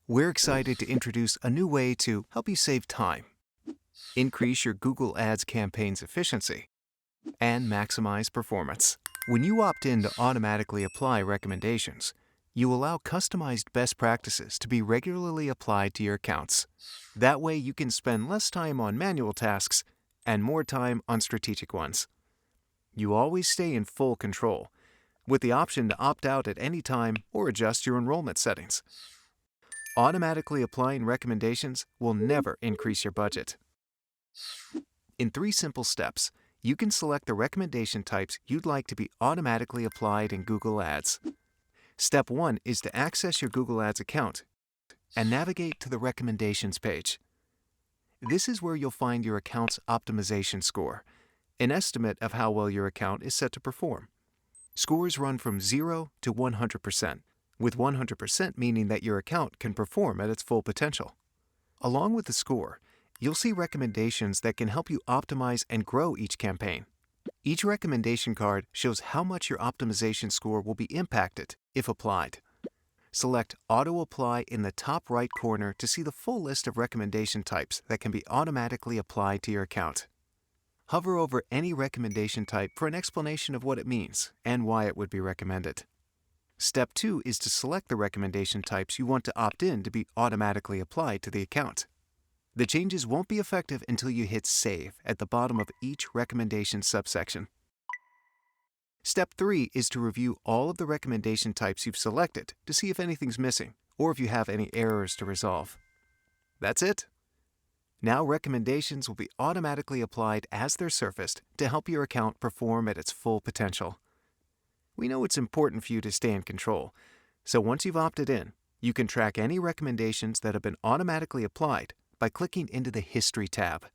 We're excited to introduce a new way to help you save time, increase your Google Ads campaign's efficiency, and maximize performance. When you opt in to automatically apply recommendations, you allow customized best practices to be regularly applied to your accounts. That way you can spend less time on manual tasks and more time on strategic ones. You always stay in full control, with the option to opt out at any time or adjust your enrollment settings. Automatically applying recommendations will never increase your budget. In 3 simple steps, you can select the recommendation types you'd like to be automatically applied in Google Ads. Step 1 is to access your Google Ads account and navigate to the Recommendations page. This is where you'll find your account's optimization score, an estimate of how well your account is set to perform. Scores run from 0 to 100%, with 100% meaning that your account can perform at its full potential. Along with the score, you'll see recommendations that can help you optimize and grow each campaign. Each recommendation card shows how much your optimization score will be impacted if applied. Select Auto Apply in the top right corner to see the full list of recommendation types that can be automatically applied to your account. Hover over any recommendation type for an explanation of what it means and why it would be recommended. Step 2 is to select the recommendation types you want to opt in to be automatically applied to the account. The changes won't be effective until you hit Save at the bottom of each recommendation subsection. Step 3 is to review all of the recommendation types you've selected to see if anything's missing or if you have any errors to resolve. That's it. Now recommendations will be automatically applied as they're surfaced to help your account perform at its full potential. We know it's important for you to stay in control, so once you've opted in, you can track any recommendations that have been automatically applied by clicking into the History tab.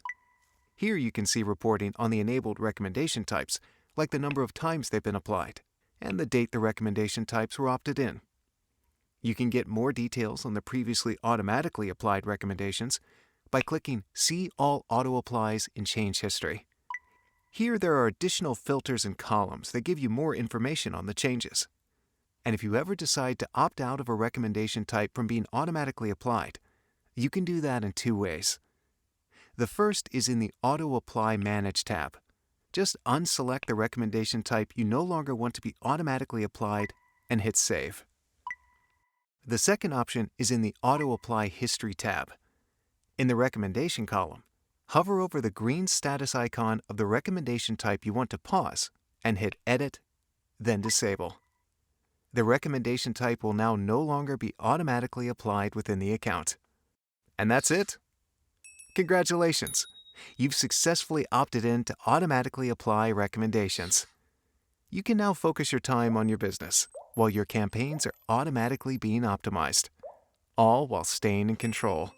Here you can see reporting on the enabled recommendation types, like the number of times they've been applied, and the date the recommendation types were opted in. You can get more details on the previously automatically applied recommendations by clicking See All Auto Applies in Change History. Here there are additional filters and columns that give you more information on the changes. And if you ever decide to opt out of a recommendation type from being automatically applied, you can do that in 2 ways. The first is in the Auto Apply Manage tab. Just unselect the recommendation type you no longer want to be automatically applied and hit Save. The second option is in the Auto Apply History tab. In the recommendation column, hover over the green status icon of the recommendation type you want to pause and hit Edit, then Disable. The recommendation type will now no longer be automatically applied within the account. And that's it. Congratulations! You've successfully opted in to automatically apply recommendations. You can now focus your time on your business while your campaigns are automatically being optimized, all while staying in control.